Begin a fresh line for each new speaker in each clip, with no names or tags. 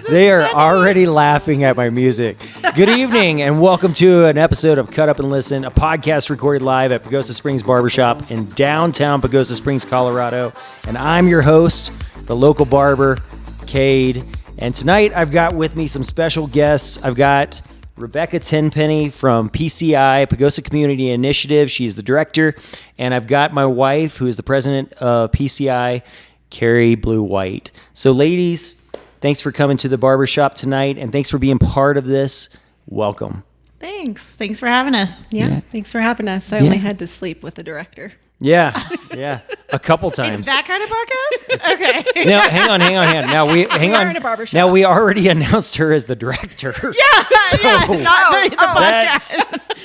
They are already laughing at my music. Good evening and welcome to an episode of Cut Up and Listen, a podcast recorded live at Pagosa Springs Barbershop in downtown Pagosa Springs, Colorado. And I'm your host, the local barber, Cade. And tonight I've got with me some special guests. I've got Rebecca Tenpenney from PCI, Pagosa Community Initiative. She's the director. And I've got my wife, who is the president of PCI, Carrie Blue-White. So ladies, thanks for coming to the barbershop tonight, and thanks for being part of this. Welcome.
Thanks for having us.
Yeah. Thanks for having us. I only had to sleep with the director.
Yeah, a couple times.
It's that kind of podcast? Okay.
Now, hang on. Now we
are in a barbershop.
Now we already announced her as the director.
Yeah, not the podcast.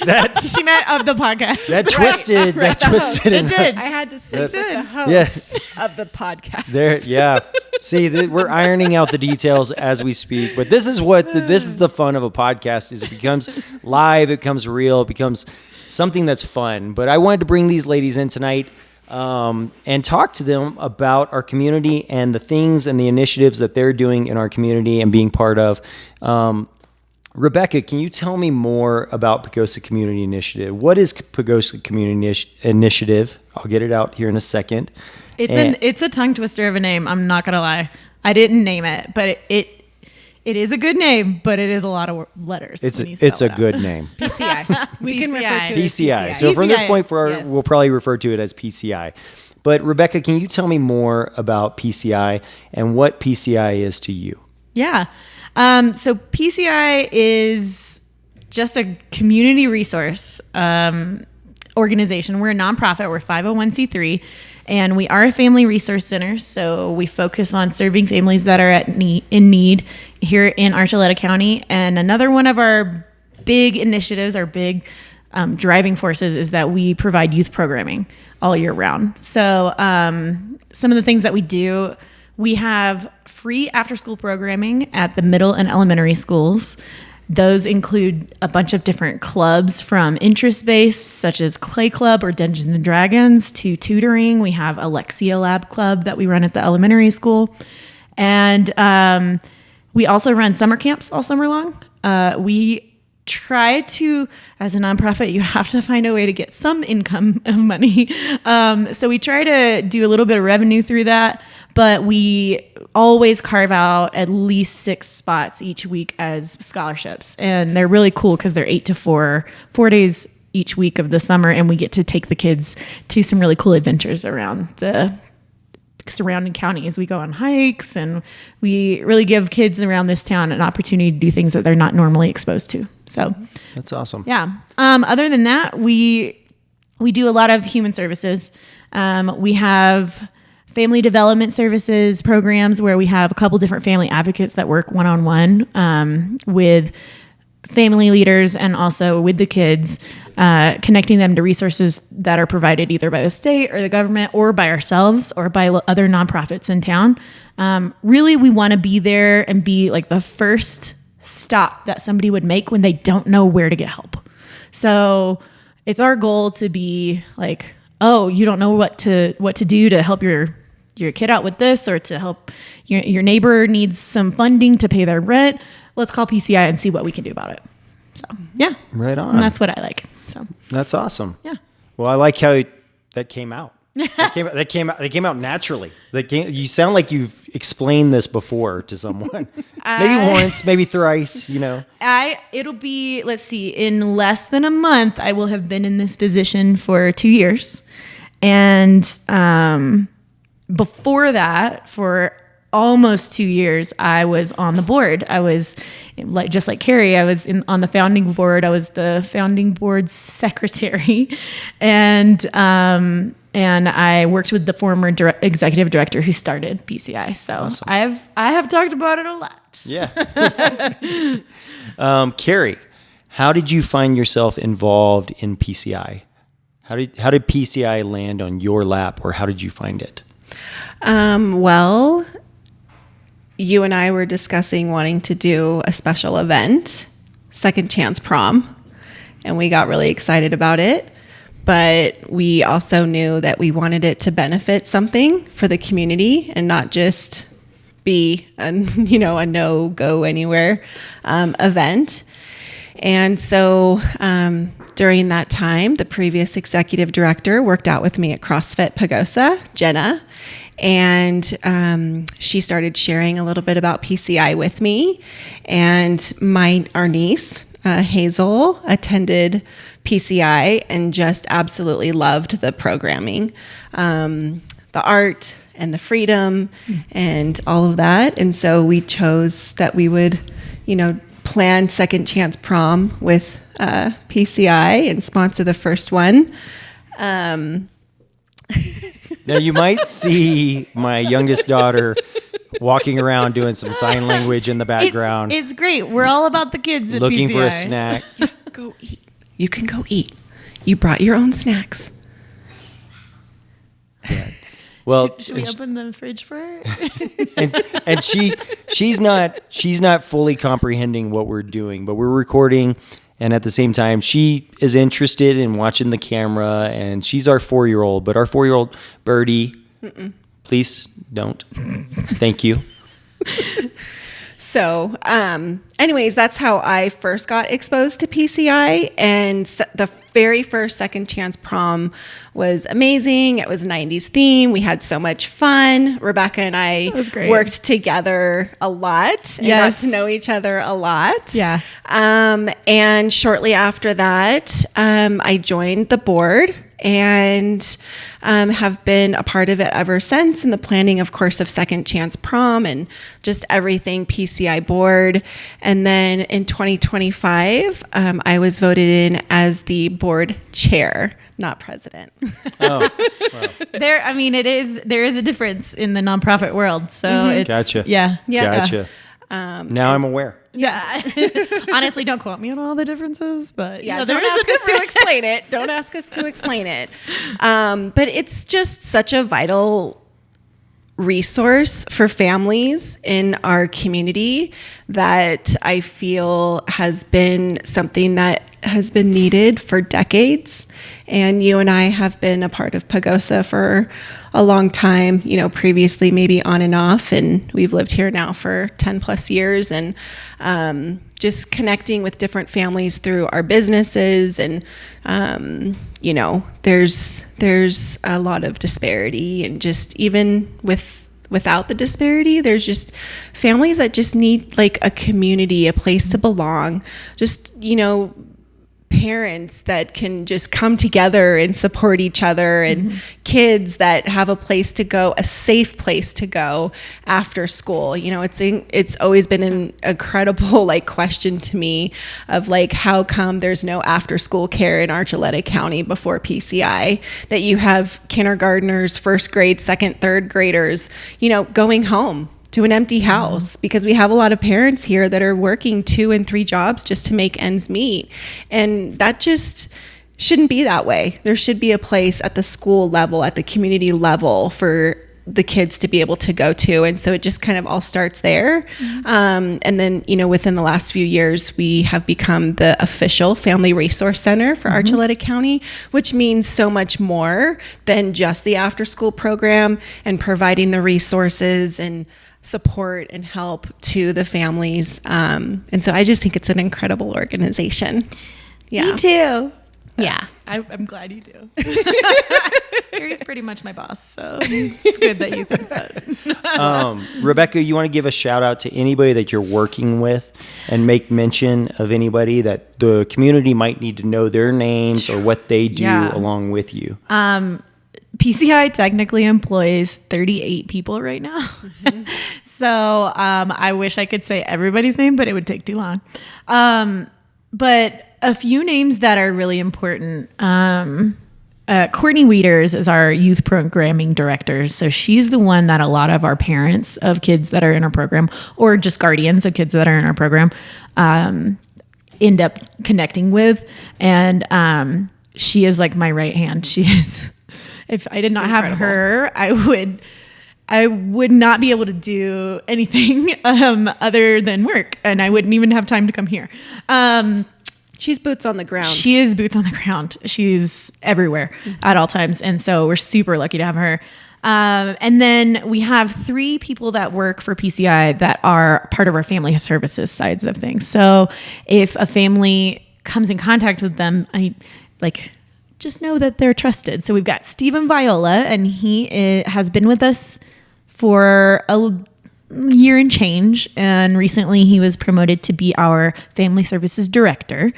That's
She meant of the podcast.
that twisted. That twisted.
It did.
I had to sleep with the host
Yes.
of the podcast.
There, yeah. See, we're ironing out the details as we speak, but this is this is the fun of a podcast. Is it becomes live, it becomes real, it becomes something that's fun. But I wanted to bring these ladies in tonight and talk to them about our community and the things and the initiatives that they're doing in our community and being part of. Rebecca, can you tell me more about Pagosa Community Initiative? What is Pagosa Community Initiative? I'll get it out here in a second.
It's a tongue twister of a name. I'm not gonna lie. I didn't name it, but it is a good name, but it is a lot of letters.
It's a good name.
PCI. We can refer to it as
PCI. So from this point forward,
yes.
we'll probably refer to it as PCI. But Rebecca, can you tell me more about PCI and what PCI is to you?
Yeah. So PCI is just a community resource organization. We're a nonprofit. We're 501c3, and we are a family resource center. So we focus on serving families that are in need here in Archuleta County. And another one of our big initiatives, our big driving forces, is that we provide youth programming all year round. So some of the things that we do, we have free after-school programming at the middle and elementary schools. Those include a bunch of different clubs, from interest-based, such as Clay Club or Dungeons and Dragons, to tutoring. We have a Lexia Lab Club that we run at the elementary school. And we also run summer camps all summer long. We try to, as a nonprofit, you have to find a way to get some income of money. So we try to do a little bit of revenue through that, but we always carve out at least 6 spots each week as scholarships. And they're really cool because they're 8 to 4 days each week of the summer. And we get to take the kids to some really cool adventures around the surrounding counties. We go on hikes, and we really give kids around this town an opportunity to do things that they're not normally exposed to. So
that's awesome.
Yeah. Other than that, we do a lot of human services. We have family development services programs where we have a couple different family advocates that work one-on-one with family leaders and also with the kids, connecting them to resources that are provided either by the state or the government or by ourselves or by other nonprofits in town. Really, we want to be there and be like the first stop that somebody would make when they don't know where to get help. So it's our goal to be like, oh, you don't know what to do to help your kid out with this, or to help your neighbor needs some funding to pay their rent. Let's call PCI and see what we can do about it. So yeah,
right on.
And that's what I like. So
that's awesome.
Yeah.
Well, I like how that came out. They came out naturally. You sound like you've explained this before to someone. Maybe once, maybe thrice.
It'll be, let's see, in less than a month, I will have been in this position for 2 years, and before that, for almost 2 years, I was on the board. I was just like Carrie. I was on the founding board. I was the founding board secretary, and I worked with the former executive director who started PCI. So awesome. I have talked about it a lot.
Yeah. Carrie, how did you find yourself involved in PCI? How did PCI land on your lap, or how did you find it?
Well, you and I were discussing wanting to do a special event, Second Chance Prom, and we got really excited about it. But we also knew that we wanted it to benefit something for the community and not just be a no go anywhere event. And so during that time, the previous executive director worked out with me at CrossFit Pagosa, Jenna, and she started sharing a little bit about PCI with me. And our niece, Hazel, attended PCI and just absolutely loved the programming, the art and the freedom and all of that. And so we chose that we would, plan Second Chance Prom with PCI and sponsor the first one.
Now you might see my youngest daughter walking around doing some sign language in the background.
It's great. We're all about the kids at
looking
PCI.
for a snack.
Go eat. You can go eat. You brought your own snacks.
Yeah. Well,
should we open the fridge for her?
and she's not fully comprehending what we're doing, but we're recording, and at the same time she is interested in watching the camera, and she's our 4-year-old, but our 4-year-old Birdie, please don't. Thank you.
So, anyways, that's how I first got exposed to PCI, and the very first Second Chance Prom was amazing. It was 90s theme. We had so much fun. Rebecca and I worked together a lot and got to know each other a lot.
Yeah.
And shortly after that, I joined the board and have been a part of it ever since in the planning, of course, of Second Chance Prom and just everything PCI board. And then in 2025, I was voted in as the board chair, not president.
Oh, wow.
There is a difference in the nonprofit world. So it's
Gotcha.
Yeah.
Gotcha. Now I'm aware.
Yeah. Honestly, don't quote me on all the differences, but
don't ask us to explain it. Don't ask us to explain it. But it's just such a vital resource for families in our community that I feel has been something that has been needed for decades. And you and I have been a part of Pagosa for a long time, previously maybe on and off, and we've lived here now for 10 plus years, and just connecting with different families through our businesses. And, there's a lot of disparity, and just even without the disparity, there's just families that just need like a community, a place to belong, just, parents that can just come together and support each other, and kids that have a place to go, a safe place to go after school. It's always been an incredible question to me of how come there's no after school care in Archuleta County before PCI, that you have kindergartners, first grade, second, third graders, going home to an empty house, because we have a lot of parents here that are working 2 and 3 jobs just to make ends meet. And that just shouldn't be that way. There should be a place at the school level, at the community level, for the kids to be able to go to. And so it just kind of all starts there. And then, within the last few years, we have become the official Family Resource Center for Archuleta County, which means so much more than just the after school program and providing the resources and support and help to the families. And so I just think it's an incredible organization. Yeah.
Me too.
Yeah.
I'm glad you do. Carrie's pretty much my boss, so it's good that you think that.
Rebecca, you want to give a shout out to anybody that you're working with and make mention of anybody that the community might need to know their names or what they do along with you?
PCI technically employs 38 people right now. So I wish I could say everybody's name, but it would take too long. But a few names that are really important. Courtney Wieters is our youth programming director. So she's the one that a lot of our parents of kids that are in our program, or just guardians of kids that are in our program, end up connecting with. And she is like my right hand. She is... If I did not have her, I would not be able to do anything other than work, and I wouldn't even have time to come here.
She's boots on the ground.
She is boots on the ground. She's everywhere at all times, and so we're super lucky to have her. And then we have 3 people that work for PCI that are part of our family services sides of things. So if a family comes in contact with them, just know that they're trusted. So we've got Stephen Viola, and he has been with us for a year and change, and recently he was promoted to be our family services director.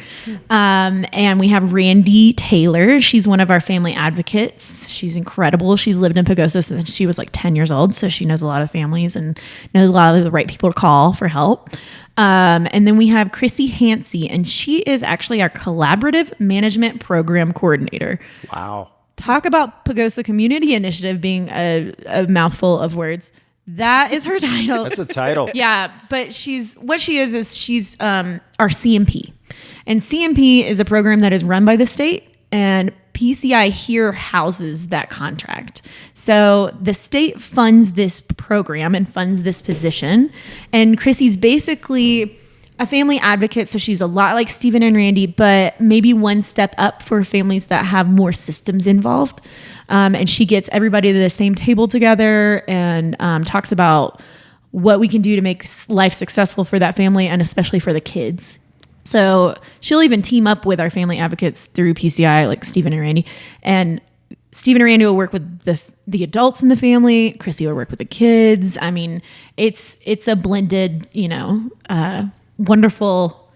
And we have Randy Taylor. She's one of our family advocates. She's incredible. She's lived in Pagosa since she was like 10 years old, so she knows a lot of families and knows a lot of the right people to call for help. And then we have Chrissy Hansey, and she is actually our collaborative management program coordinator.
Wow.
Talk about Pagosa Community Initiative being a mouthful of words. That is her title.
That's a title.
Yeah, but she's our CMP. And CMP is a program that is run by the state, and PCI here houses that contract. So the state funds this program and funds this position. And Chrissy's basically a family advocate, so she's a lot like Stephen and Randy, but maybe one step up for families that have more systems involved. And she gets everybody to the same table together and talks about what we can do to make life successful for that family and especially for the kids. So she'll even team up with our family advocates through PCI, like Stephen and Randy. And Stephen and Randy will work with the adults in the family. Chrissy will work with the kids. I mean, it's a blended, wonderful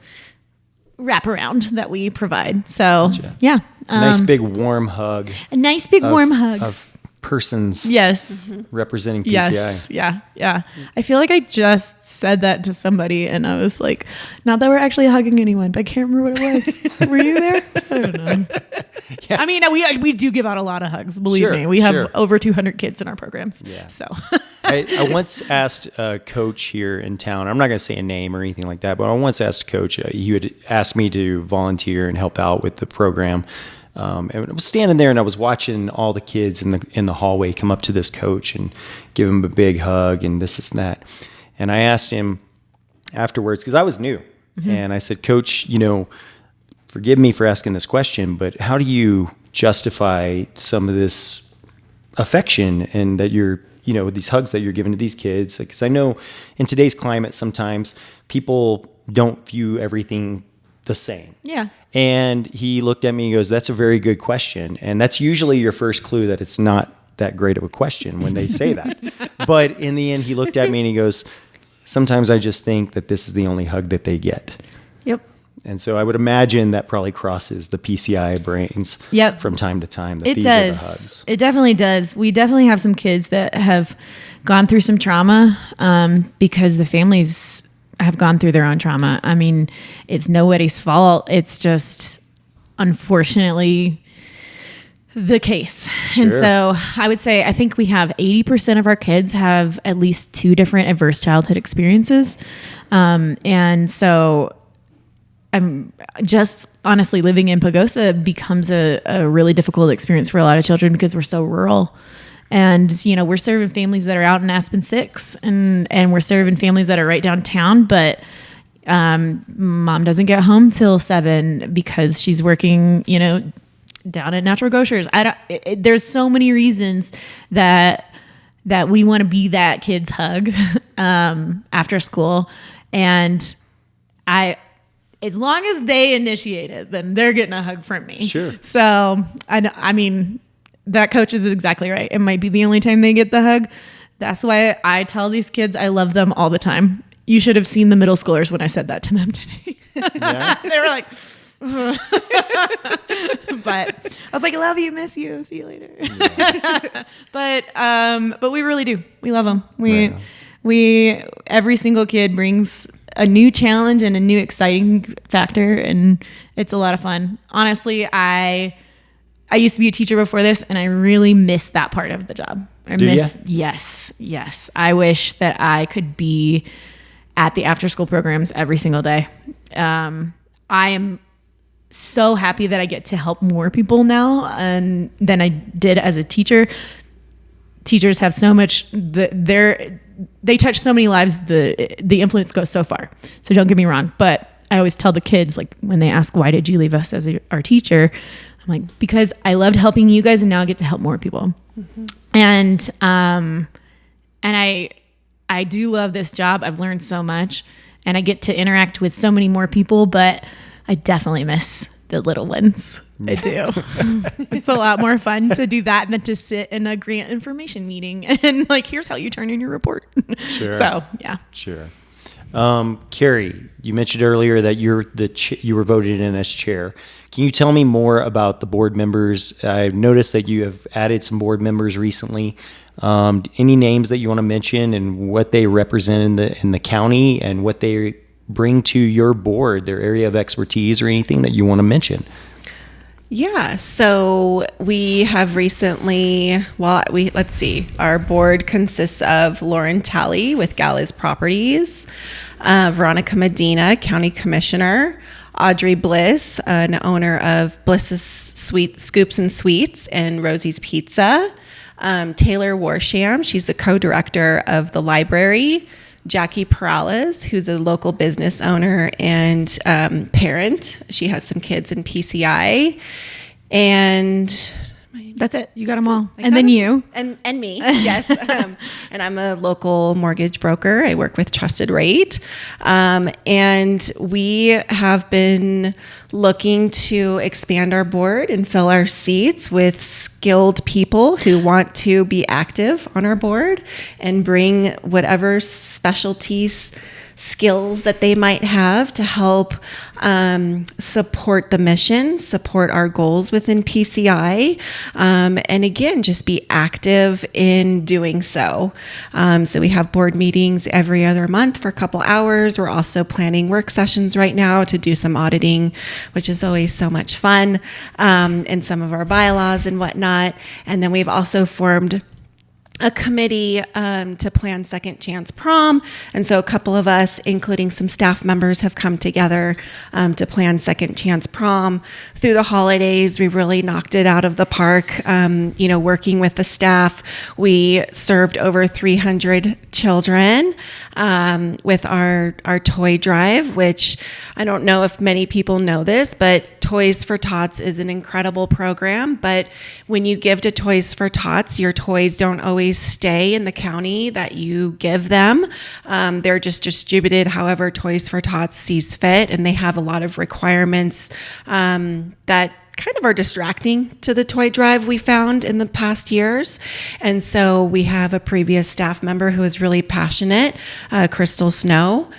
wraparound that we provide. So,
Gotcha.
Yeah.
Nice big warm hug.
A nice big warm hug.
Of persons
Yes.
representing PCI.
Yes. Yeah. Yeah. I feel like I just said that to somebody and I was like, not that we're actually hugging anyone, but I can't remember what it was. Were you there? I don't know. Yeah. I mean, we do give out a lot of hugs. Believe me. We have over 200 kids in our programs.
Yeah.
So
I once asked a coach here in town, I'm not going to say a name or anything like that, but I once asked a coach, he would ask me to volunteer and help out with the program. And I was standing there and I was watching all the kids in the hallway come up to this coach and give him a big hug and this and that. And I asked him afterwards, because I was new, and I said, Coach, forgive me for asking this question, but how do you justify some of this affection and that you're, these hugs that you're giving to these kids? Because I know in today's climate, sometimes people don't view everything the same.
yeah.
And he looked at me and goes, that's a very good question. And that's usually your first clue that it's not that great of a question when they say that. But in the end, he looked at me and he goes, sometimes I just think that this is the only hug that they get.
Yep.
And so I would imagine that probably crosses the PCI brains from time to time. That these are the hugs.
It definitely does. We definitely have some kids that have gone through some trauma because the families have gone through their own trauma. I mean, it's nobody's fault. It's just unfortunately the case. Sure. And so I would say, I think we have 80% of our kids have at least 2 different adverse childhood experiences. And so I'm just honestly living in Pagosa becomes a really difficult experience for a lot of children because we're so rural. And, we're serving families that are out in Aspen 6 and we're serving families that are right downtown, but mom doesn't get home till 7 because she's working, down at Natural Grocers. There's so many reasons that we want to be that kid's hug after school. And as long as they initiate it, then they're getting a hug from me.
Sure.
So, I mean, that coach is exactly right. It might be the only time they get the hug. That's why I tell these kids I love them all the time. You should have seen the middle schoolers when I said that to them today. Yeah. They were like, but I was like, love you, miss you, see you later. Yeah. But we really do. We love them. We every single kid brings a new challenge and a new exciting factor, and it's a lot of fun. Honestly, I used to be a teacher before this, and I really miss that part of the job. Yes. I wish that I could be at the after school programs every single day. I am so happy that I get to help more people now than I did as a teacher. Teachers have so much, they touch so many lives, the influence goes so far. So don't get me wrong, but I always tell the kids, like when they ask, why did you leave us as our teacher? I'm like, because I loved helping you guys and now I get to help more people. Mm-hmm. And I do love this job. I've learned so much, and I get to interact with so many more people, but I definitely miss the little ones. I do. It's a lot more fun to do that than to sit in a grant information meeting and like, here's how you turn in your report.
Sure.
So, yeah.
Sure. Carrie, you mentioned earlier that you were voted in as chair. Can you tell me more about the board members? I've noticed that you have added some board members recently. Any names that you want to mention and what they represent in the county and what they bring to your board, their area of expertise, or anything that you want to mention?
Yeah, so we have recently, let's see, our board consists of Lauren Talley with Galley's Properties, Veronica Medina, County Commissioner, Audrey Bliss, an owner of Bliss's Scoops and Sweets and Rosie's Pizza, Taylor Warsham, she's the co-director of the library, Jackie Perales, who's a local business owner and parent. She has some kids in PCI. And
that's it. You got them all. And then you.
And me, yes. And I'm a local mortgage broker. I work with Trusted Rate. And we have been looking to expand our board and fill our seats with skilled people who want to be active on our board and bring whatever specialties, skills that they might have to help support the mission, support our goals within PCI, and again, just be active in doing so. So we have board meetings every other month for a couple hours. We're also planning work sessions right now to do some auditing, which is always so much fun, in some of our bylaws and whatnot. And then we've also formed a committee to plan Second Chance Prom. And so a couple of us, including some staff members, have come together to plan Second Chance Prom. Through the holidays, we really knocked it out of the park. Working with the staff, we served over 300 children with our toy drive, which I don't know if many people know this, but Toys for Tots is an incredible program. But when you give to Toys for Tots, your toys don't always stay in the county that you give them. They're just distributed however Toys for Tots sees fit, and they have a lot of requirements that kind of are distracting to the toy drive we found in the past years. And so we have a previous staff member who is really passionate, Crystal Snow,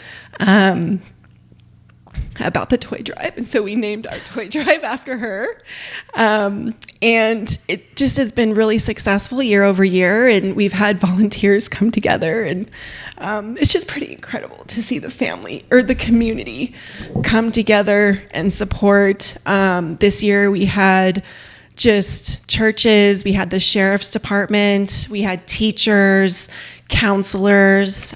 about the toy drive. And so we named our toy drive after her. And it just has been really successful year over year. And we've had volunteers come together. And it's just pretty incredible to see the family or the community come together and support. This year we had just churches, we had the sheriff's department, we had teachers, counselors,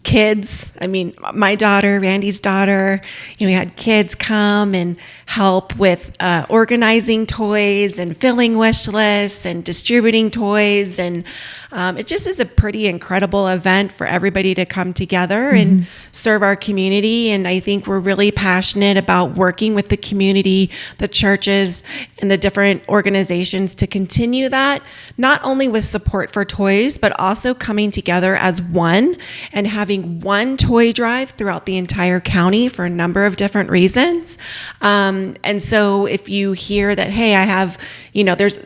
kids. I mean, my daughter, Randy's daughter, we had kids come and help with organizing toys and filling wish lists and distributing toys. And it just is a pretty incredible event for everybody to come together and serve our community. And I think we're really passionate about working with the community, the churches, and the different organizations to continue that, not only with support for toys, but also coming together as one and having one toy drive throughout the entire county for a number of different reasons. And so if you hear that, hey,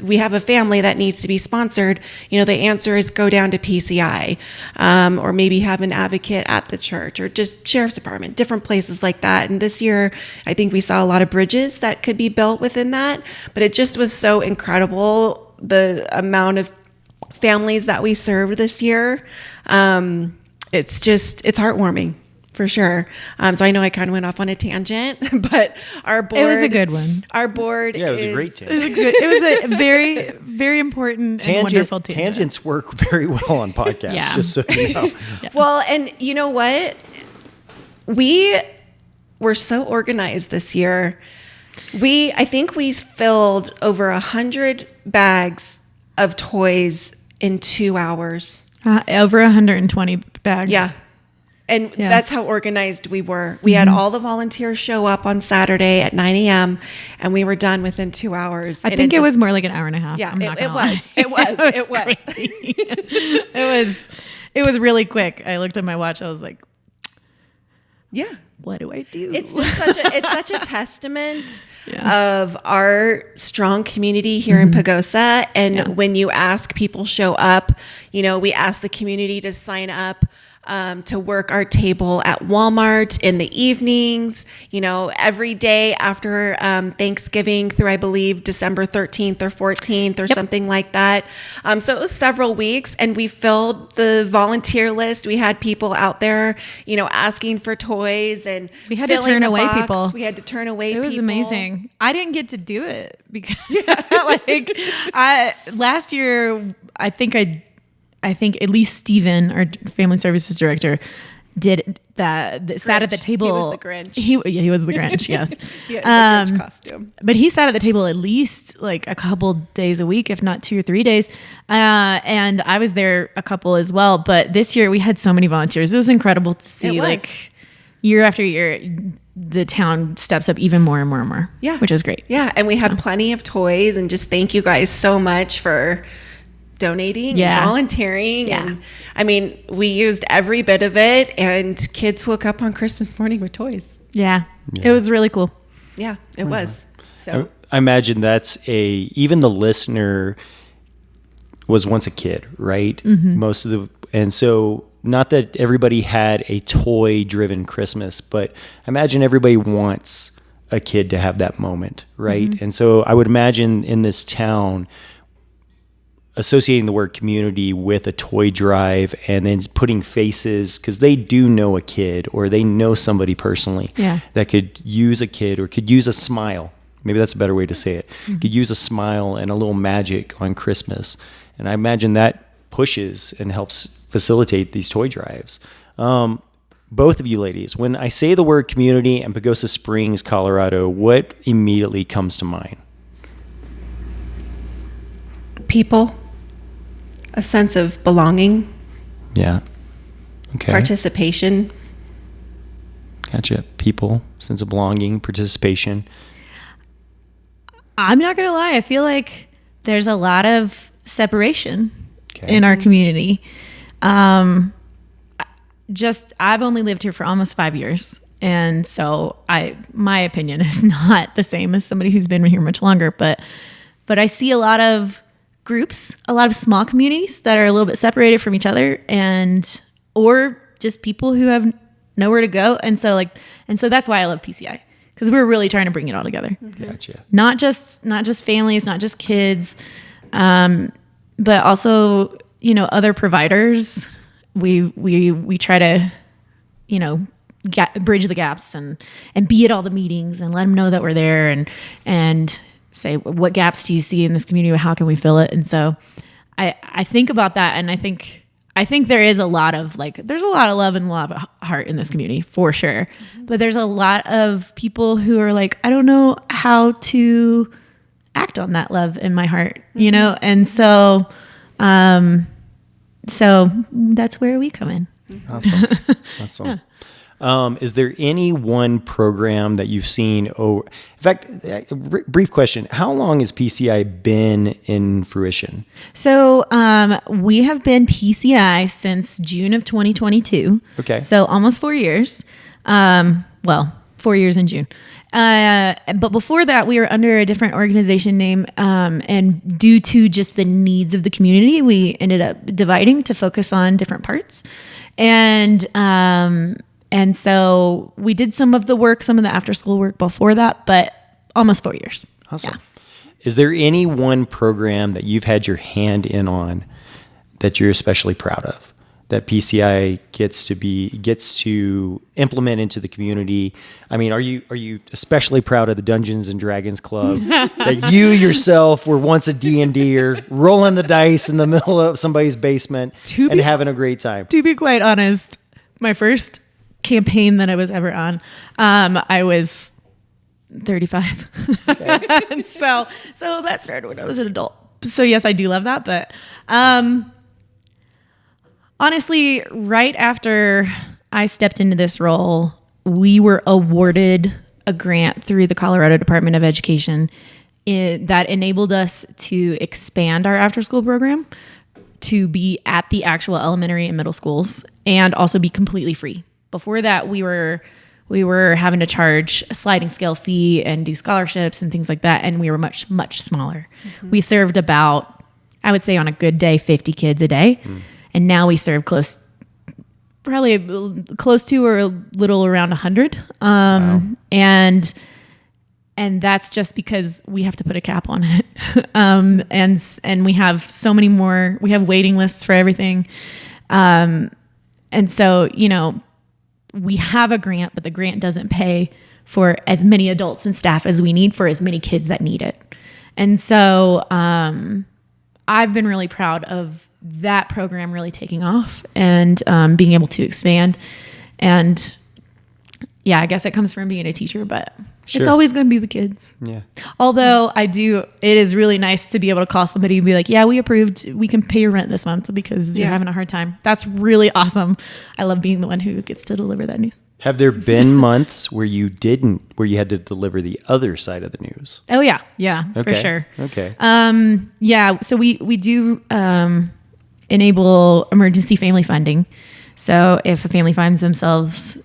we have a family that needs to be sponsored, the answer is go down to PCI, or maybe have an advocate at the church or just sheriff's department, different places like that. And this year, I think we saw a lot of bridges that could be built within that, but it just was so incredible, the amount of families that we served this year. It's heartwarming. For sure. So I know I kind of went off on a tangent, but our board.
It was a good one.
Our board.
Yeah, it was a great tangent.
It was a very, very important and wonderful tangent.
Tangents work very well on podcasts, just so you know.
Yeah. Well, and you know what? We were so organized this year. I think we filled over 100 bags of toys in 2 hours.
Over 120 bags.
Yeah. And that's how organized we were. We had all the volunteers show up on Saturday at 9 a.m. and we were done within 2 hours.
I think it was more like an hour and a half.
Yeah,
I'm not
it
gonna lie.
was. It was.
Crazy. It was really quick. I looked at my watch. I was like,
yeah.
What do I do?
It's just such a testament of our strong community here in Pagosa. And when you ask, people show up. We ask the community to sign up to work our table at Walmart in the evenings, every day after Thanksgiving through, I believe, December 13th or 14th or something like that. So it was several weeks, and we filled the volunteer list. We had people out there, asking for toys, and
we had to turn away people.
We had to turn away people.
It was amazing. I didn't get to do it because last year, I think at least Steven, our family services director, did that. Sat at the table.
He was the Grinch.
He was the Grinch. Yes,
the Grinch costume.
But he sat at the table at least like a couple days a week, if not 2 or 3 days. And I was there a couple as well. But this year we had so many volunteers. It was incredible to see. Like year after year, the town steps up even more and more and more.
Yeah,
which is great.
Yeah, and we had plenty of toys. And just thank you guys so much for donating and volunteering. And we used every bit of it, and kids woke up on Christmas morning with toys.
Yeah. It was really cool.
Yeah, it was. So
I imagine even the listener was once a kid, right? And so not that everybody had a toy driven Christmas, but I imagine everybody wants a kid to have that moment, right? And so I would imagine in this town, associating the word community with a toy drive and then putting faces, because they do know a kid or they know somebody personally that could use a kid or could use a smile. Maybe that's a better way to say it. Could use a smile and a little magic on Christmas. And I imagine that pushes and helps facilitate these toy drives. Both of you ladies, when I say the word community and Pagosa Springs, Colorado, what immediately comes to mind?
People. A sense of belonging.
Yeah. Okay.
Participation.
Gotcha. People, sense of belonging, participation.
I'm not going to lie. I feel like there's a lot of separation in our community. I've only lived here for almost 5 years. And so my opinion is not the same as somebody who's been here much longer, but I see a lot of groups, a lot of small communities that are a little bit separated from each other, or just people who have nowhere to go. And so that's why I love PCI, because we're really trying to bring it all together.
Gotcha.
Not just families, not just kids, but also, other providers. We try to, bridge the gaps and be at all the meetings and let them know that we're there and say, what gaps do you see in this community? How can we fill it? And so I think about that, and I think there is a lot of there's a lot of love and a lot of heart in this community for sure. But there's a lot of people who are like, I don't know how to act on that love in my heart, And so that's where we come in.
Awesome. Yeah. Is there any one program that you've seen? In fact, brief question. How long has PCI been in fruition?
So we have been PCI since June of 2022.
Okay.
So almost 4 years. 4 years in June. But before that, we were under a different organization name. And due to just the needs of the community, we ended up dividing to focus on different parts. And so we did some of the after school work before that, but almost 4 years.
Awesome. Yeah. Is there any one program that you've had your hand in on that you're especially proud of, that PCI gets to implement into the community? I mean, are you especially proud of the Dungeons and Dragons Club that you yourself were once a D&D'er rolling the dice in the middle of somebody's basement and having a great time?
To be quite honest, my first campaign that I was ever on, I was 35. Okay. And so that started when I was an adult. So yes, I do love that. But honestly, right after I stepped into this role, we were awarded a grant through the Colorado Department of Education that enabled us to expand our after-school program to be at the actual elementary and middle schools and also be completely free. Before that, we were having to charge a sliding scale fee and do scholarships and things like that, and we were much, much smaller. Mm-hmm. We served about, I would say on a good day, 50 kids a day, and now we serve probably close to or a little around 100. Wow. And that's just because we have to put a cap on it. And we have so many more, we have waiting lists for everything. And so, we have a grant, but the grant doesn't pay for as many adults and staff as we need for as many kids that need it. And so, I've been really proud of that program really taking off and being able to expand. And yeah, I guess it comes from being a teacher, but it's always going to be the kids. Yeah. Although it is really nice to be able to call somebody and be like, yeah, we approved, we can pay your rent this month because you're having a hard time. That's really awesome. I love being the one who gets to deliver that news.
Have there been months where you had to deliver the other side of the news?
Oh yeah. Yeah, okay. For sure.
Okay.
Yeah. So we do, enable emergency family funding. So if a family finds themselves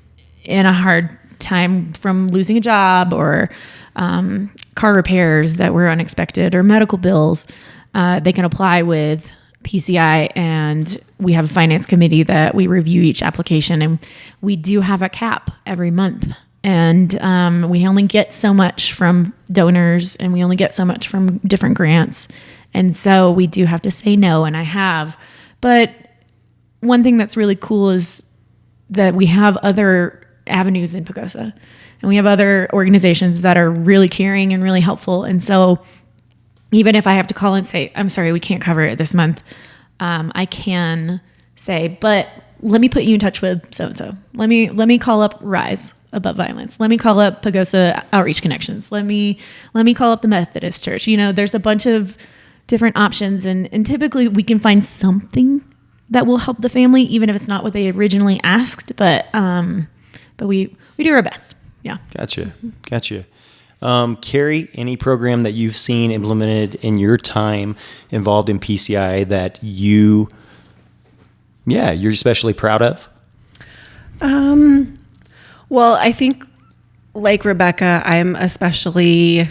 in a hard time from losing a job or car repairs that were unexpected or medical bills, they can apply with PCI, and we have a finance committee that we review each application, and we do have a cap every month. And we only get so much from donors, and we only get so much from different grants. And so we do have to say no, and I have. But one thing that's really cool is that we have other avenues in Pagosa, and we have other organizations that are really caring and really helpful. And so even if I have to call and say, I'm sorry, we can't cover it this month, I can say, but let me put you in touch with so-and-so. Let me call up RISE Above Violence. Let me call up Pagosa Outreach Connections. Let me call up the Methodist Church. there's a bunch of different options, and typically we can find something that will help the family, even if it's not what they originally asked, but we do our best. Yeah. Gotcha.
Carrie, any program that you've seen implemented in your time involved in PCI that you're especially proud of?
Well, I think like Rebecca, I'm especially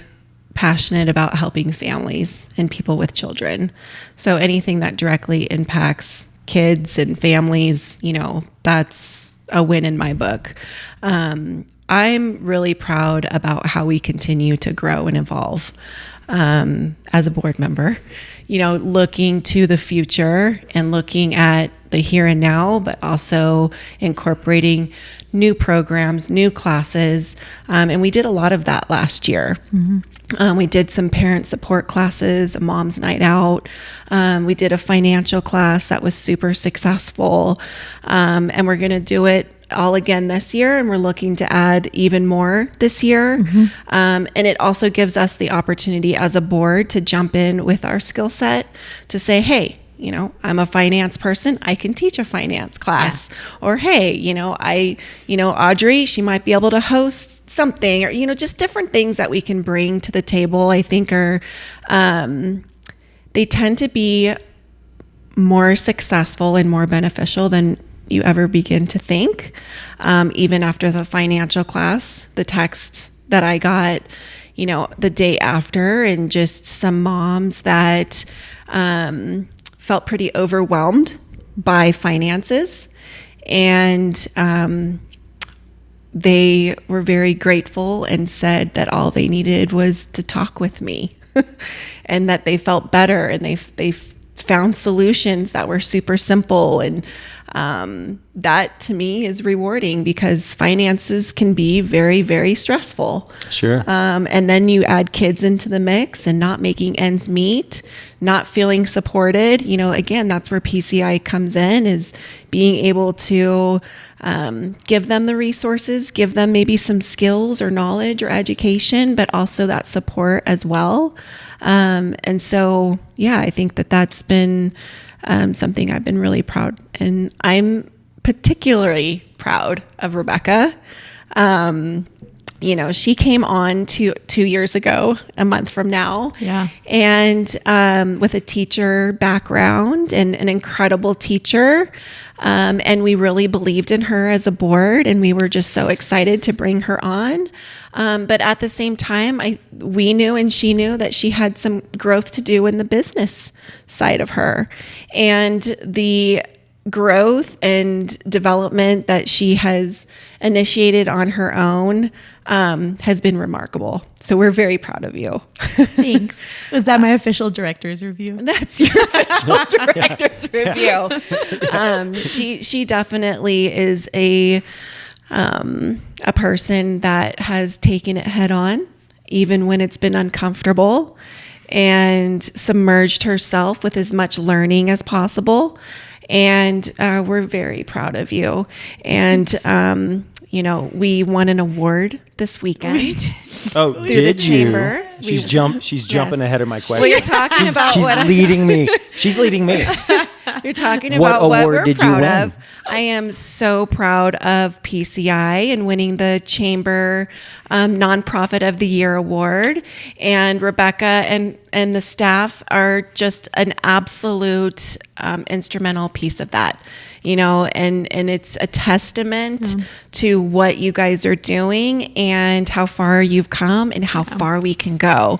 passionate about helping families and people with children. So anything that directly impacts kids and families, that's a win in my book. I'm really proud about how we continue to grow and evolve as a board member, looking to the future and looking at the here and now, but also incorporating new programs, new classes. And we did a lot of that last year. Mm-hmm. We did some parent support classes, a mom's night out. We did a financial class that was super successful. And we're going to do it all again this year, and we're looking to add even more this year. Mm-hmm. And it also gives us the opportunity as a board to jump in with our skill set to say, hey, I'm a finance person. I can teach a finance class. Yeah. Or, hey, Audrey, she might be able to host something, or, just different things that we can bring to the table. I think they tend to be more successful and more beneficial than you ever begin to think. Even after the financial class, the text that I got, the day after, and just some moms that felt pretty overwhelmed by finances, and they were very grateful and said that all they needed was to talk with me and that they felt better, and they found solutions that were super simple. And that to me is rewarding, because finances can be very, very stressful.
Sure.
And then you add kids into the mix and not making ends meet, not feeling supported. Again, that's where PCI comes in, is being able to give them the resources, give them maybe some skills or knowledge or education, but also that support as well. And so, I think that that's been something I've been really proud. And I'm particularly proud of Rebecca. She came on 2 years ago, a month from now.
Yeah.
And with a teacher background and an incredible teacher. And we really believed in her as a board, and we were just so excited to bring her on. But at the same time, we knew and she knew that she had some growth to do in the business side of her. And the growth and development that she has initiated on her own has been remarkable. So we're very proud of you.
Thanks. Was that my official director's review?
That's your official director's review. She definitely is a person that has taken it head on, even when it's been uncomfortable, and submerged herself with as much learning as possible. And we're very proud of you. And, we won an award this weekend.
Oh, did you?
Chamber.
She's jumping ahead of my question.
Well, you're talking about
she's leading me. She's leading me.
You're talking
What
about what
award
we're
did you
proud
win?
of. I am so proud of PCI and winning the Chamber NonProfit of the Year award. And Rebecca and the staff are just an absolute instrumental piece of that. And it's a testament to what you guys are doing and how far you've come and how far we can go.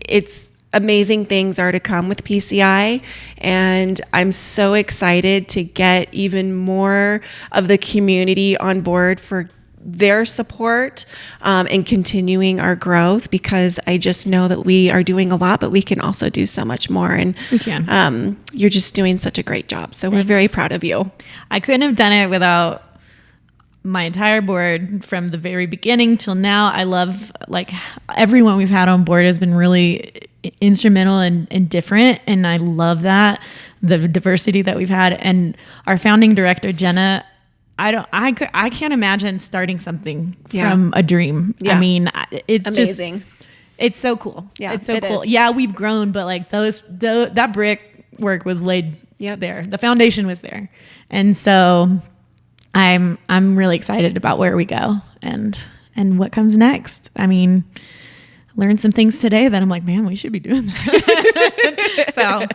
It's amazing things are to come with PCI, and I'm so excited to get even more of the community on board for their support and continuing our growth, because I just know that we are doing a lot, but we can also do so much more. And
We can.
You're just doing such a great job. So we're very proud of you.
I couldn't have done it without my entire board from the very beginning till now. I love, everyone we've had on board has been really instrumental and different. And I love that, the diversity that we've had. And our founding director, Jenna, I can't imagine starting something from a dream.
Yeah.
I mean, it's
Amazing.
It's so cool.
Yeah,
it's so
it
cool.
is.
Yeah, we've grown, but that brick work was laid there. The foundation was there. And so I'm really excited about where we go and what comes next. I mean, learned some things today that I'm like, man, we should be doing that. So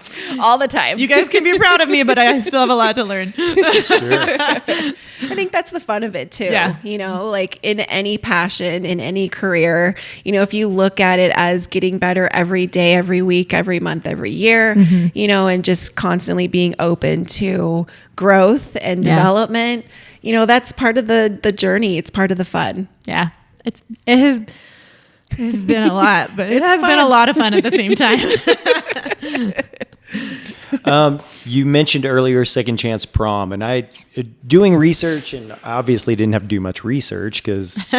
All the time.
you guys can be proud of me, but I still have a lot to learn.
I think that's the fun of it too.
Yeah.
In any passion, in any career, if you look at it as getting better every day, every week, every month, every year, and just constantly being open to growth and development, that's part of the journey. It's part of the fun.
Yeah. It has been a lot, but it has been a lot of fun at the same time.
You mentioned earlier Second Chance Prom, and I doing research, and obviously didn't have to do much research because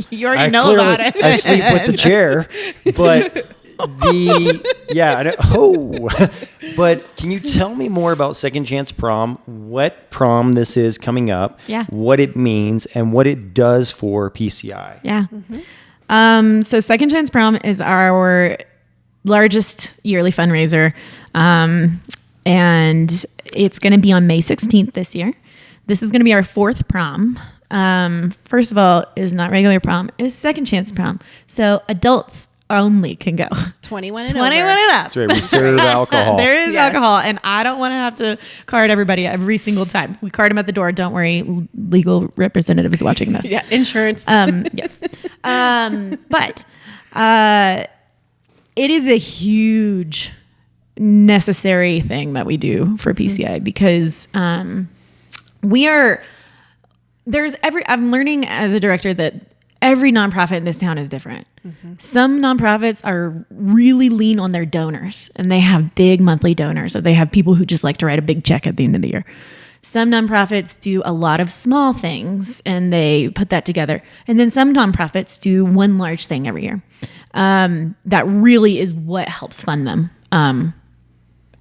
You already know about it.
I sleep with the chair, but but can you tell me more about Second Chance Prom? What prom this is coming up?
Yeah.
What it means and what it does for PCI?
Yeah. So Second Chance Prom is our largest yearly fundraiser. And it's going to be on May 16th this year. This is going to be our 4th prom. First of all, is not regular prom, is Second Chance Prom. So adults only can go.
21 and
21
over.
and up.
That's right. We serve alcohol.
There is
Yes.
alcohol, and I don't want to have to card everybody every single time. We card them at the door. Don't worry, legal representatives watching this.
Yeah, insurance.
Yes. But it is a huge necessary thing that we do for PCI because I'm learning as a director that every nonprofit in this town is different. Some nonprofits are really lean on their donors and they have big monthly donors, or they have people who just like to write a big check at the end of the year. Some nonprofits do a lot of small things and they put that together. And then some nonprofits do one large thing every year. That really is what helps fund them. I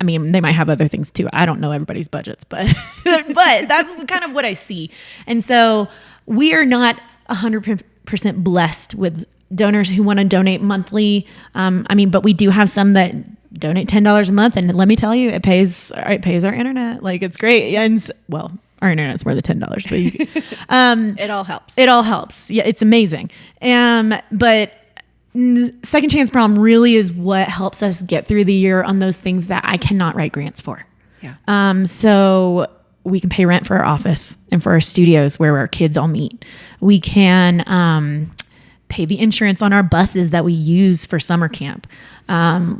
mean, they might have other things too. I don't know everybody's budgets, but but that's kind of what I see. And so we are not 100% blessed with donors who want to donate monthly. But we do have some that donate $10 a month, and let me tell you, it pays our internet. Like, it's great. And well, our internet's more than $10, but
it all helps.
It all helps. Yeah, it's amazing. But Second Chance Prom really is what helps us get through the year on those things that I cannot write grants for.
Yeah.
So we can pay rent for our office and for our studios where our kids all meet. We can pay the insurance on our buses that we use for summer camp.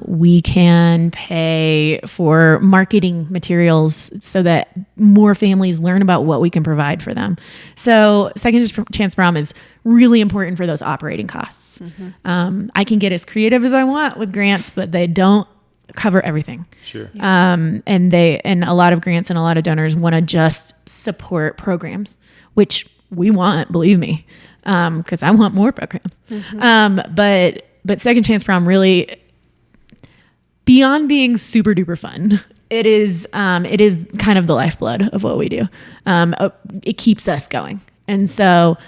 We can pay for marketing materials so that more families learn about what we can provide for them. So Second Chance Prom is really important for those operating costs. Mm-hmm. I can get as creative as I want with grants, but they don't cover everything.
Sure.
And a lot of grants and a lot of donors want to just support programs, which we want, believe me, because I want more programs. Mm-hmm. But Second Chance Prom really, beyond being super duper fun, it is kind of the lifeblood of what we do. It keeps us going. And so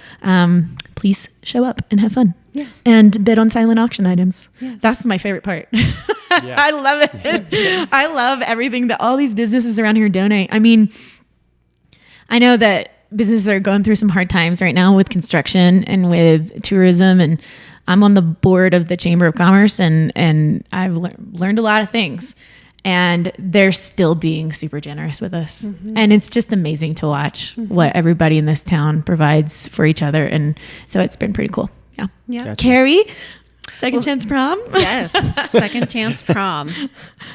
please show up and have fun.
Yeah.
And bid on silent auction items.
Yes.
That's my favorite part.
Yeah.
I love it. I love everything that all these businesses around here donate. I mean, I know that businesses are going through some hard times right now with construction and with tourism, and I'm on the board of the Chamber of Commerce, and I've learned a lot of things, and they're still being super generous with us. Mm-hmm. And it's just amazing to watch what everybody in this town provides for each other. And so it's been pretty cool. Yeah.
Yeah.
Gotcha.
Carrie, Second Chance Prom?
Yes, Second Chance Prom.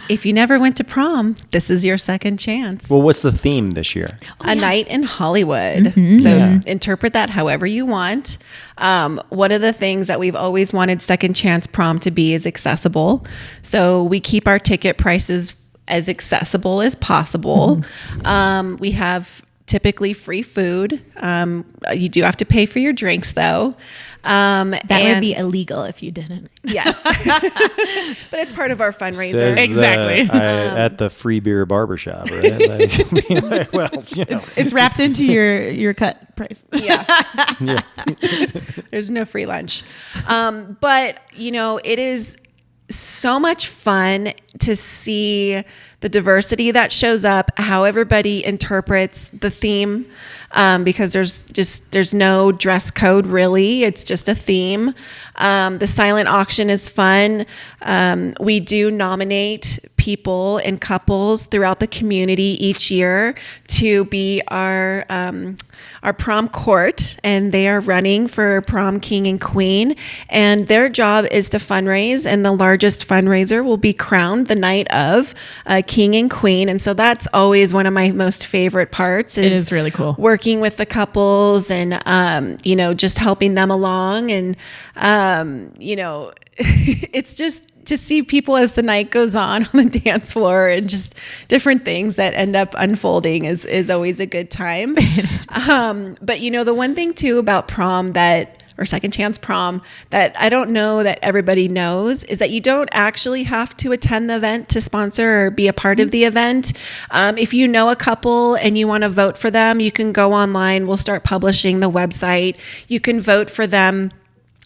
If you never went to prom, this is your second chance.
Well, what's the theme this year?
A night in Hollywood.
Mm-hmm.
So interpret that however you want. One of the things that we've always wanted Second Chance Prom to be is accessible. So we keep our ticket prices as accessible as possible. Mm-hmm. We have typically free food. You do have to pay for your drinks though.
That would be illegal if you didn't.
Yes. But it's part of our fundraiser.
Says
Exactly.
At the free beer barbershop, right? Like, well, you know.
It's wrapped into your cut price.
Yeah.
Yeah.
There's no free lunch. But, it is so much fun to see the diversity that shows up, how everybody interprets the theme, because there's no dress code really. It's just a theme. The silent auction is fun. We do nominate people and couples throughout the community each year to be our prom court, and they are running for prom king and queen, and their job is to fundraise, and the largest fundraiser will be crowned the night of king and queen. And so that's always one of my most favorite parts.
It is really cool.
Working with the couples and, just helping them along. And, it's just to see people as the night goes on the dance floor and just different things that end up unfolding is always a good time. But the one thing too about prom or Second Chance Prom that I don't know that everybody knows is that you don't actually have to attend the event to sponsor or be a part of the event. If you know a couple and you want to vote for them, you can go online. We'll start publishing the website. You can vote for them.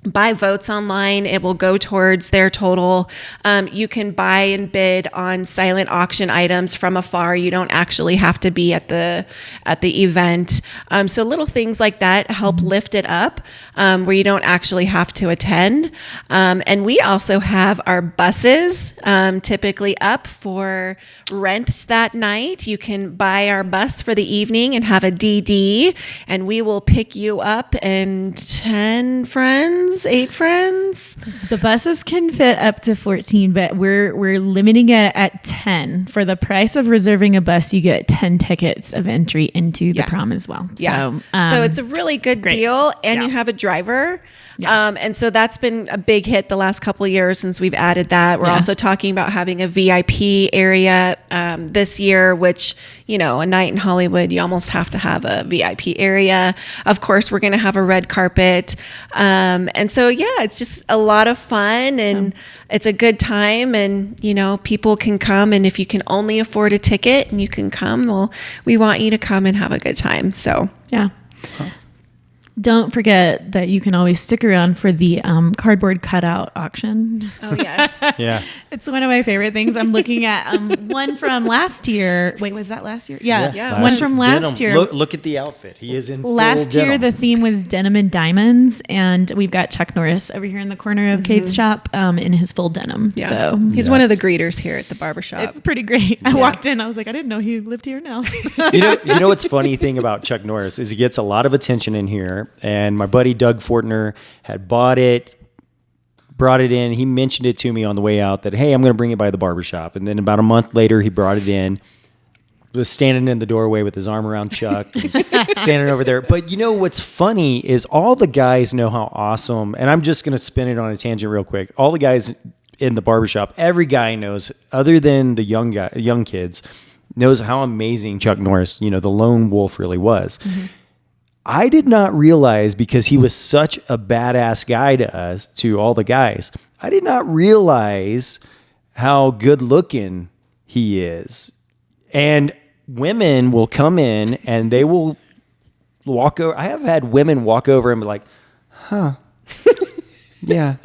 Buy votes online. It will go towards their total. You can buy and bid on silent auction items from afar. You don't actually have to be at the event. So little things like that help lift it up, where you don't actually have to attend. And we also have our buses typically up for rent that night. You can buy our bus for the evening and have a DD, and we will pick you up and 8 friends.
The buses can fit up to 14, but we're limiting it at 10. For the price of reserving a bus, you get 10 tickets of entry into the prom as well.
Yeah. So it's a really good deal, and you have a driver. Yeah. And so that's been a big hit the last couple of years since we've added that. We're also talking about having a VIP area this year, which, a night in Hollywood, you almost have to have a VIP area. Of course, we're going to have a red carpet. And so, it's just a lot of fun, and it's a good time, and, people can come, and if you can only afford a ticket and you can come, well, we want you to come and have a good time. So,
yeah. Don't forget that you can always stick around for the cardboard cutout auction.
Oh, yes.
Yeah.
It's one of my favorite things. I'm looking at one from last year. Wait, was that last year? Yeah. One from last year.
Look at the outfit. He is in full
Last year,
denim.
the theme was denim and diamonds, and we've got Chuck Norris over here in the corner of Kate's shop in his full denim.
Yeah.
So
He's one of the greeters here at the barbershop.
it's pretty great. I walked in, I was like, I didn't know he lived here now.
You know what's funny thing about Chuck Norris is he gets a lot of attention in here, and my buddy Doug Fortner had bought it, brought it in. He mentioned it to me on the way out that, hey, I'm going to bring it by the barbershop. And then about a month later, he brought it in, was standing in the doorway with his arm around Chuck, and standing over there. But you know what's funny is all the guys know how awesome, and I'm just going to spin it on a tangent real quick. All the guys in the barbershop, every guy knows, other than the young kids, knows how amazing Chuck Norris, the lone wolf really was. Mm-hmm. I did not realize, because he was such a badass guy to all the guys, I did not realize how good looking he is. And women will come in and they will walk over. I have had women walk over and be like, huh, yeah,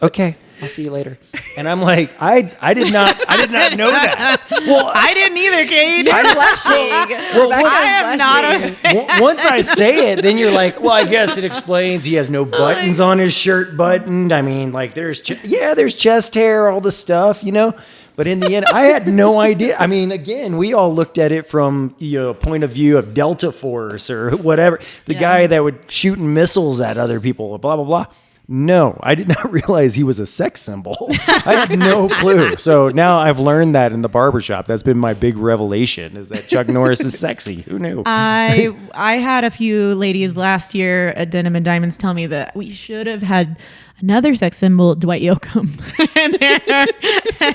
okay, I'll see you later. And I'm like, I did not know that. Well,
I didn't either, Kate.
I'm blushing.
Well,
I am not a
once I say it, then you're like, well, I guess it explains he has no buttons on his shirt buttoned. I mean, like there's chest hair, all the stuff, But in the end, I had no idea. I mean, again, we all looked at it from a point of view of Delta Force or whatever. The guy that would shooting missiles at other people, blah, blah, blah. No, I did not realize he was a sex symbol. I had no clue. So now I've learned that in the barbershop. That's been my big revelation, is that Chuck Norris is sexy. Who knew?
I had a few ladies last year at Denim and Diamonds tell me that we should have had another sex symbol, Dwight Yoakam.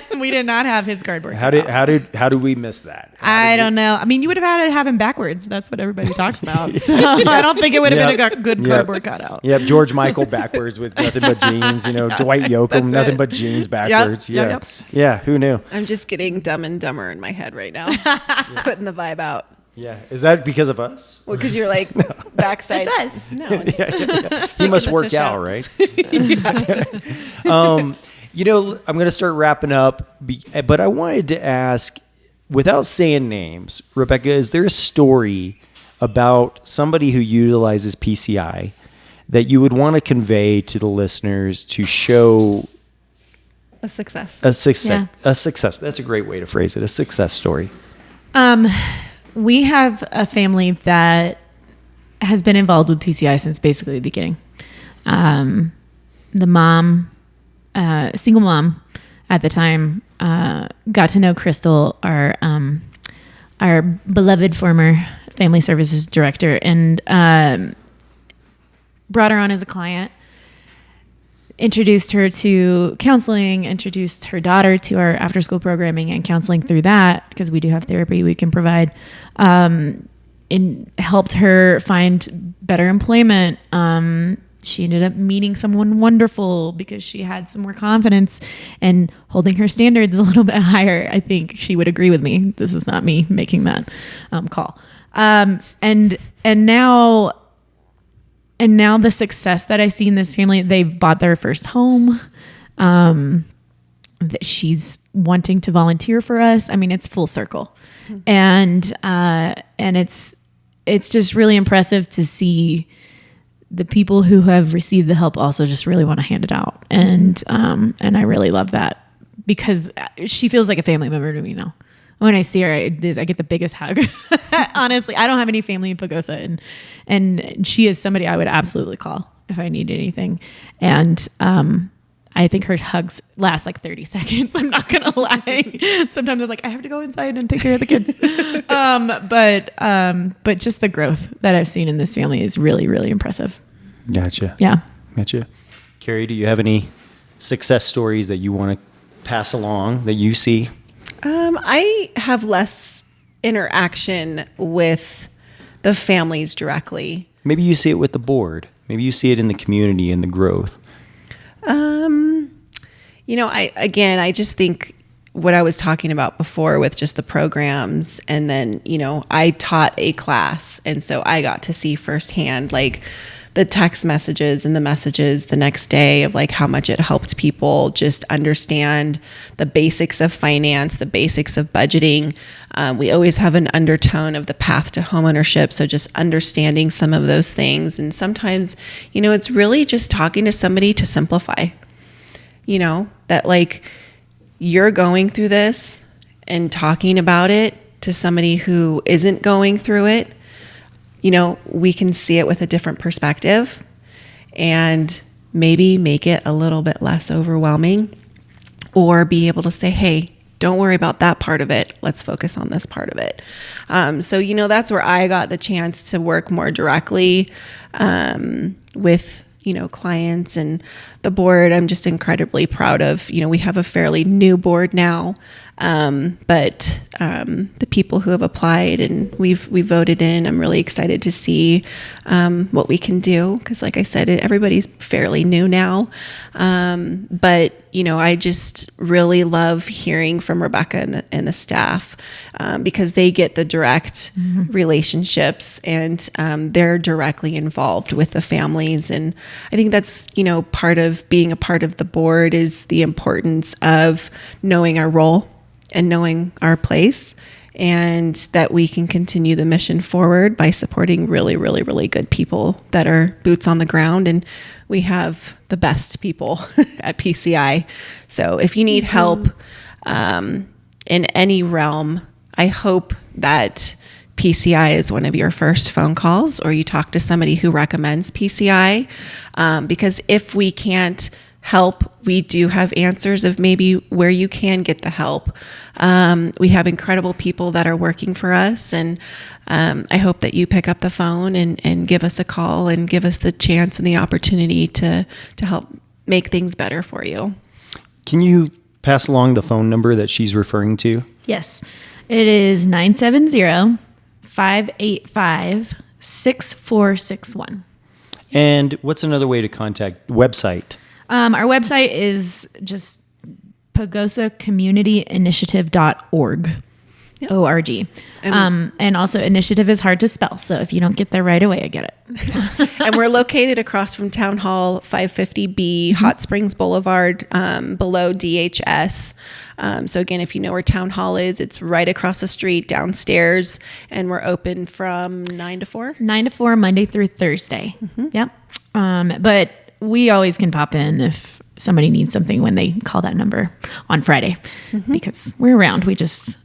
And we did not have his cardboard.
How did we miss that?
I don't know. I mean, you would have had to have him backwards. That's what everybody talks about. So I don't think it would have been a good cardboard cutout.
Yep, George Michael backwards with nothing but jeans. Dwight Yoakam, nothing but jeans backwards.
Yep.
Yeah, who knew?
I'm just getting Dumb and Dumber in my head right now. Just putting the vibe out.
Yeah, is that because of us?
Well, because you're like backside.
It's us.
No, it's
He must work out, right? I'm going to start wrapping up, but I wanted to ask, without saying names, Rebecca, is there a story about somebody who utilizes PCI that you would want to convey to the listeners to show
a success.
a success? That's a great way to phrase it. A success story.
We have a family that has been involved with PCI since basically the beginning. The mom, single mom at the time, got to know Crystal, our beloved former family services director, and brought her on as a client, introduced her to counseling, introduced her daughter to our after school programming and counseling through that, because we do have therapy we can provide, and helped her find better employment. She ended up meeting someone wonderful because she had some more confidence and holding her standards a little bit higher. I think she would agree with me. This is not me making that call. And now the success that I see in this family, they've bought their first home. That she's wanting to volunteer for us. I mean, it's full circle, and it's just really impressive to see the people who have received the help also just really want to hand it out, and I really love that, because she feels like a family member to me now. When I see her, I get the biggest hug. Honestly, I don't have any family in Pagosa, and she is somebody I would absolutely call if I need anything. And I think her hugs last like 30 seconds. I'm not going to lie. Sometimes I'm like, I have to go inside and take care of the kids. But just the growth that I've seen in this family is really, really impressive.
Gotcha.
Yeah.
Gotcha. Carrie, do you have any success stories that you want to pass along that you see?
I have less interaction with the families directly.
Maybe you see it with the board. Maybe you see it in the community and the growth.
I just think what I was talking about before with just the programs. And then, I taught a class. And so I got to see firsthand, like, the text messages and the messages the next day of like how much it helped people just understand the basics of finance, the basics of budgeting. We always have an undertone of the path to homeownership. So just understanding some of those things. And sometimes, it's really just talking to somebody to simplify, that like you're going through this and talking about it to somebody who isn't going through it. We can see it with a different perspective and maybe make it a little bit less overwhelming, or be able to say, hey, don't worry about that part of it. Let's focus on this part of it. So, that's where I got the chance to work more directly with clients and the board. I'm just incredibly proud of, we have a fairly new board now. But the people who have applied and we voted in, I'm really excited to see what we can do. Because like I said, everybody's fairly new now. But, I just really love hearing from Rebecca and the staff because they get the direct relationships and they're directly involved with the families. And I think that's, part of being a part of the board is the importance of knowing our role and knowing our place, and that we can continue the mission forward by supporting really, really, really good people that are boots on the ground. And we have the best people at PCI. So if you need help in any realm, I hope that PCI is one of your first phone calls, or you talk to somebody who recommends PCI, because if we can't help, we do have answers of maybe where you can get the help. We have incredible people that are working for us, and I hope that you pick up the phone and give us a call and give us the chance and the opportunity to help make things better for you.
Can you pass along the phone number that she's referring to?
Yes, it is 970-585-6461.
And what's another way to contact? Website?
Our website is just Pagosa Community Initiative.org. Yep. O-R-G. And also initiative is hard to spell. So if you don't get there right away, I get it.
And we're located across from Town Hall 550B, Hot Springs Boulevard, below DHS. So again, if you know where Town Hall is, it's right across the street downstairs, and we're open from 9 to 4?
9 to 4, Monday through Thursday. Yep. But we always can pop in if somebody needs something when they call that number on Friday, because we're around. We just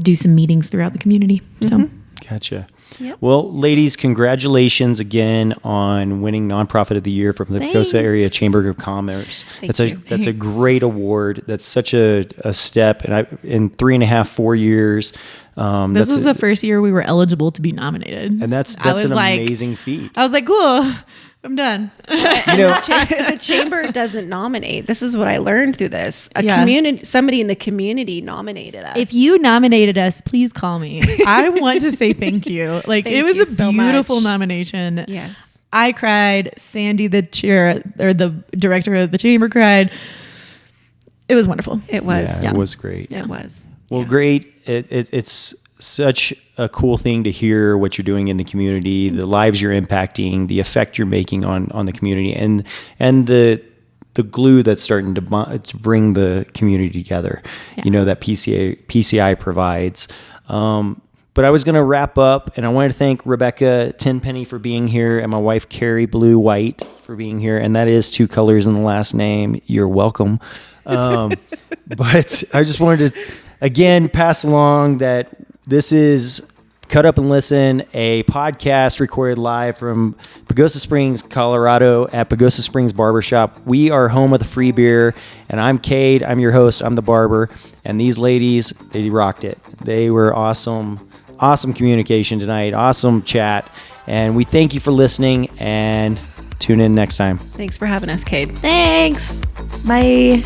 do some meetings throughout the community. So,
Gotcha.
Yep.
Well, ladies, congratulations again on winning Nonprofit of the Year from the Pagosa Area Chamber of Commerce. That's a great award. That's such a step. And in 3.5-4 years.
This was the first year we were eligible to be nominated.
And that's an amazing feat.
I was like, cool. I'm done.
The chamber doesn't nominate. This is what I learned through this. Somebody in the community nominated us.
If you nominated us, please call me. I want to say thank you. It was a beautiful nomination.
Yes.
I cried. Sandy, the chair or the director of the chamber, cried. It was wonderful.
It was.
Yeah, it was great.
It was.
Well, great. It's such a cool thing to hear what you're doing in the community, the lives you're impacting, the effect you're making on the community, and the glue that's starting to bring the community together. That PCI provides. But I was going to wrap up, and I wanted to thank Rebecca Tenpenney for being here, and my wife Carrie Blue-White for being here, and that is 2 colors in the last name. You're welcome. But I just wanted to again pass along that this is Cut Up and Listen, a podcast recorded live from Pagosa Springs, Colorado at Pagosa Springs Barbershop. We are home with a free beer, and I'm Cade. I'm your host. I'm the barber. And these ladies, they rocked it. They were awesome. Awesome communication tonight. Awesome chat. And we thank you for listening, and tune in next time.
Thanks for having us, Cade.
Thanks. Bye.